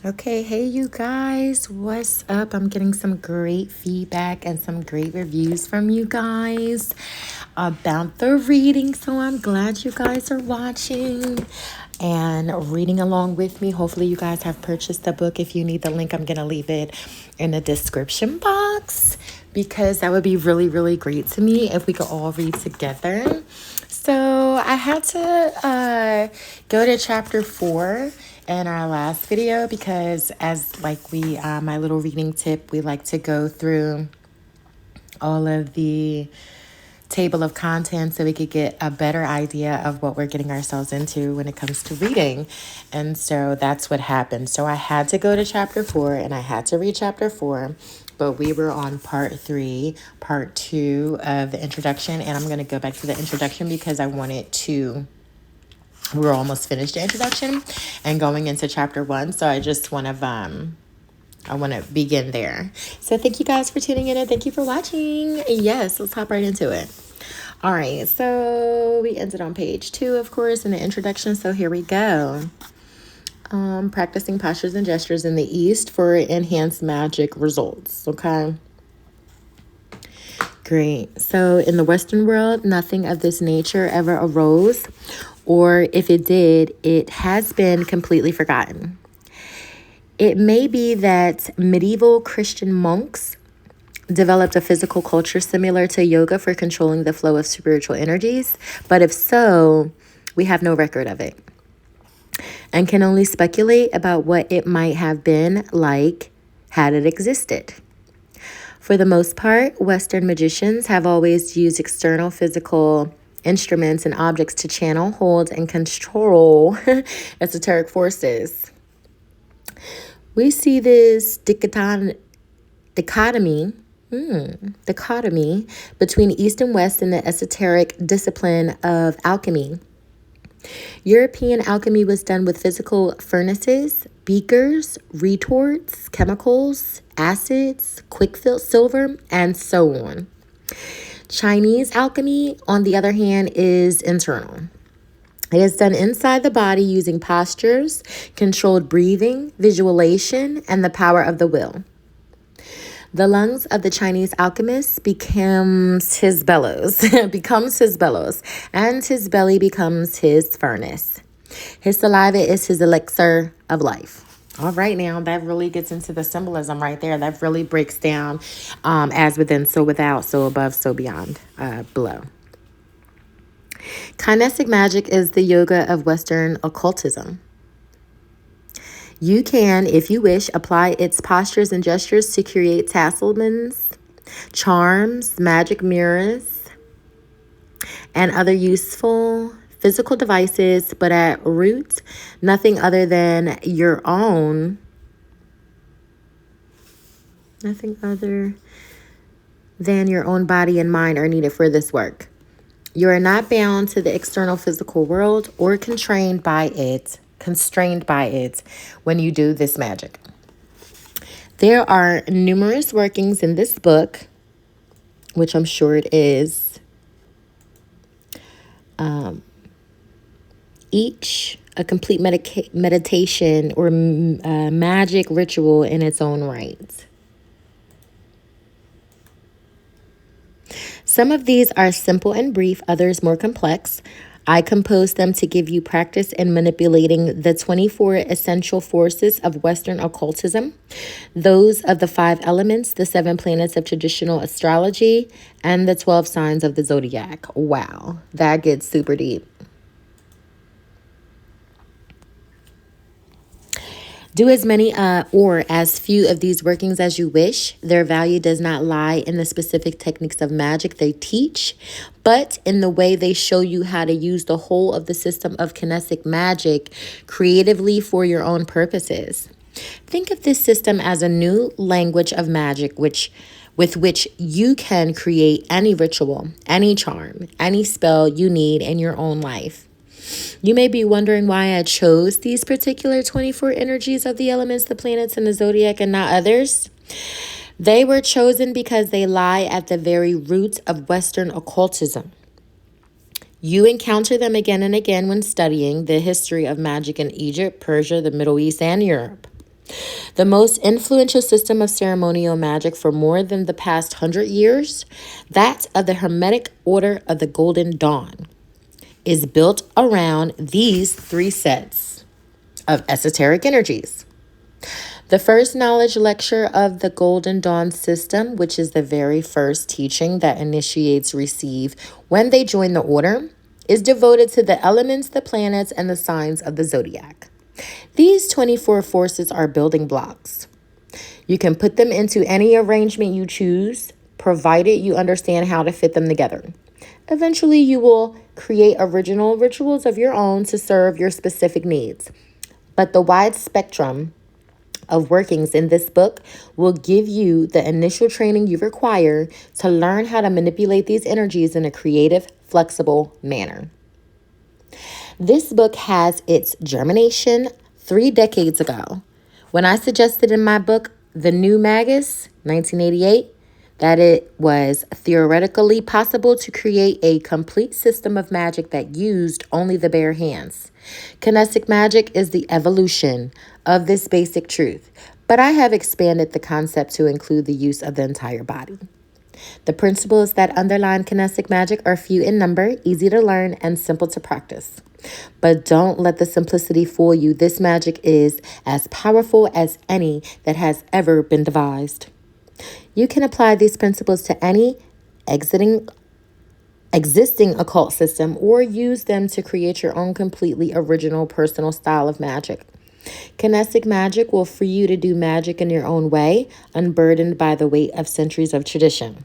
Okay, hey you guys, what's up? I'm getting some great feedback and some great reviews from you guys about the reading. So I'm glad you guys are watching and reading along with me. Hopefully, you guys have purchased the book. If you need the link, I'm going to leave it in the description box because that would be really, really great to me if we could all read together. So I had to go to chapter 4 in our last video because as like my little reading tip, we like to go through all of the table of contents so we could get a better idea of what we're getting ourselves into when it comes to reading. And so that's what happened. So I had to go to chapter 4 and I had to read chapter 4, but we were on part 3, part 2 of the introduction, and I'm going to go back to the introduction because I wanted to we're almost finished the introduction and going into chapter 1. So I just want to I want to begin there. So thank you guys for tuning in and thank you for watching. Yes, let's hop right into it. All right, so we ended on page 2, of course, in the introduction. So here we go. Practicing postures and gestures in the East for enhanced magic results. Okay. Great. So in the Western world, nothing of this nature ever arose, or if it did, it has been completely forgotten. It may be that medieval Christian monks developed a physical culture similar to yoga for controlling the flow of spiritual energies, but if so, we have no record of it and can only speculate about what it might have been like had it existed. For the most part, Western magicians have always used external physical instruments and objects to channel, hold, and control esoteric forces. We see this dichotomy between East and West in the esoteric discipline of alchemy. European alchemy was done with physical furnaces, beakers, retorts, chemicals, acids, quicksilver, and so on. Chinese alchemy, on the other hand, is internal. It is done inside the body using postures, controlled breathing, visualization, and the power of the will. The lungs of the Chinese alchemist becomes his bellows, and his belly becomes his furnace. His saliva is his elixir of life. All right, now that really gets into the symbolism right there. That really breaks down as within, so without, so above, so beyond, below. Kinesic magic is the yoga of Western occultism. You can, if you wish, apply its postures and gestures to create talismans, charms, magic mirrors, and other useful physical devices, but at root, nothing other than your own body and mind are needed for this work. You are not bound to the external physical world or constrained by it when you do this magic. There are numerous workings in this book, which I'm sure it is, each a complete meditation or magic ritual in its own right. Some of these are simple and brief, others more complex. I composed them to give you practice in manipulating the 24 essential forces of Western occultism, those of the 5 elements, the 7 planets of traditional astrology, and the 12 signs of the zodiac. Wow, that gets super deep. Do as many or as few of these workings as you wish. Their value does not lie in the specific techniques of magic they teach, but in the way they show you how to use the whole of the system of Kinesic magic creatively for your own purposes. Think of this system as a new language of magic with which you can create any ritual, any charm, any spell you need in your own life. You may be wondering why I chose these particular 24 energies of the elements, the planets, and the zodiac and not others. They were chosen because they lie at the very root of Western occultism. You encounter them again and again when studying the history of magic in Egypt, Persia, the Middle East, and Europe. The most influential system of ceremonial magic for more than the past 100 years, that of the Hermetic Order of the Golden Dawn, is built around these three sets of esoteric energies. The first knowledge lecture of the Golden Dawn system, which is the very first teaching that initiates receive when they join the order, is devoted to the elements, the planets, and the signs of the zodiac. These 24 forces are building blocks. You can put them into any arrangement you choose, provided you understand how to fit them together. Eventually, you will create original rituals of your own to serve your specific needs. But the wide spectrum of workings in this book will give you the initial training you require to learn how to manipulate these energies in a creative, flexible manner. This book has its germination 3 decades ago, when I suggested in my book, The New Magus, 1988, that it was theoretically possible to create a complete system of magic that used only the bare hands. Kinesic magic is the evolution of this basic truth, but I have expanded the concept to include the use of the entire body. The principles that underline kinesic magic are few in number, easy to learn, and simple to practice. But don't let the simplicity fool you. This magic is as powerful as any that has ever been devised. You can apply these principles to any existing occult system or use them to create your own completely original personal style of magic. Kinesic magic will free you to do magic in your own way, unburdened by the weight of centuries of tradition.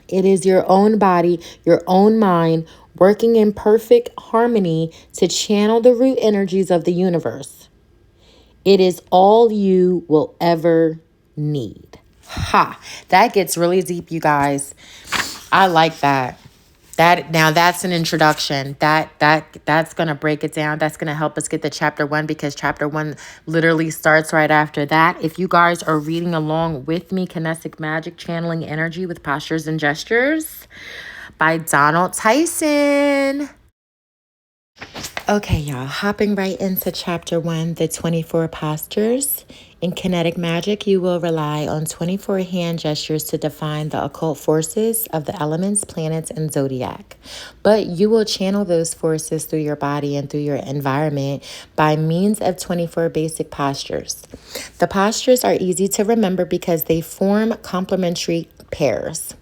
It is your own body, your own mind, working in perfect harmony to channel the root energies of the universe. It is all you will ever need. Ha! That gets really deep, you guys. I like that. That's an introduction. That's gonna break it down. That's gonna help us get to chapter 1, because chapter 1 literally starts right after that. If you guys are reading along with me, Kinesic Magic, Channeling Energy with Postures and Gestures by Donald Tyson. Okay, y'all, hopping right into chapter 1, the 24 postures. In kinetic magic, you will rely on 24 hand gestures to define the occult forces of the elements, planets, and zodiac. But you will channel those forces through your body and through your environment by means of 24 basic postures. The postures are easy to remember because they form complementary pairs.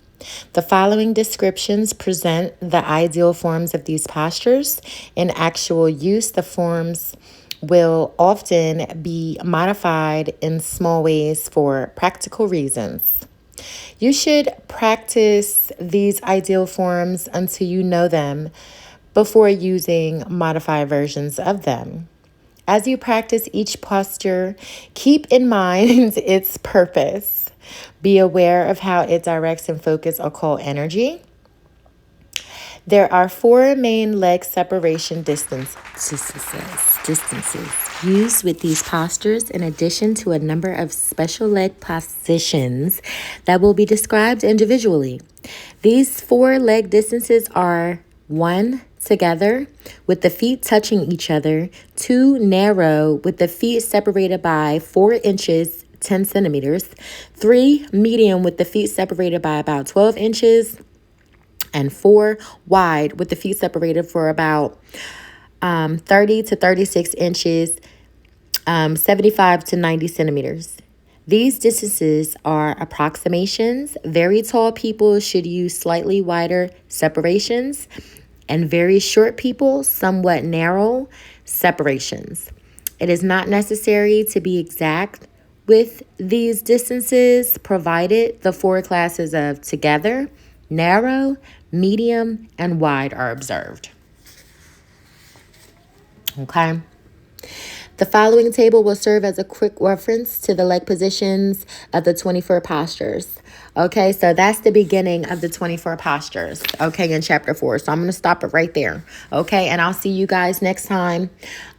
The following descriptions present the ideal forms of these postures. In actual use, the forms will often be modified in small ways for practical reasons. You should practice these ideal forms until you know them before using modified versions of them. As you practice each posture, keep in mind its purpose. Be aware of how it directs and focuses occult energy. There are 4 main leg separation distances used with these postures, in addition to a number of special leg positions that will be described individually. These 4 leg distances are 1, together with the feet touching each other; 2, narrow with the feet separated by 4 inches, 10 centimeters; 3, medium with the feet separated by about 12 inches; and 4, wide with the feet separated for about 30 to 36 inches, 75 to 90 centimeters. These distances are approximations. Very tall people should use slightly wider separations, and very short people, somewhat narrow separations. It is not necessary to be exact with these distances, provided the 4 classes of together, narrow, medium, and wide are observed. Okay. The following table will serve as a quick reference to the leg positions of the 24 postures. Okay, so that's the beginning of the 24 postures, okay, in chapter 4. So I'm going to stop it right there, okay? And I'll see you guys next time,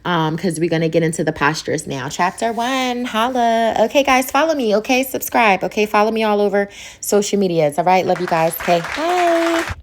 because we're going to get into the postures now. Chapter 1, holla. Okay, guys, follow me, okay? Subscribe, okay? Follow me all over social medias, all right? Love you guys, okay? Bye.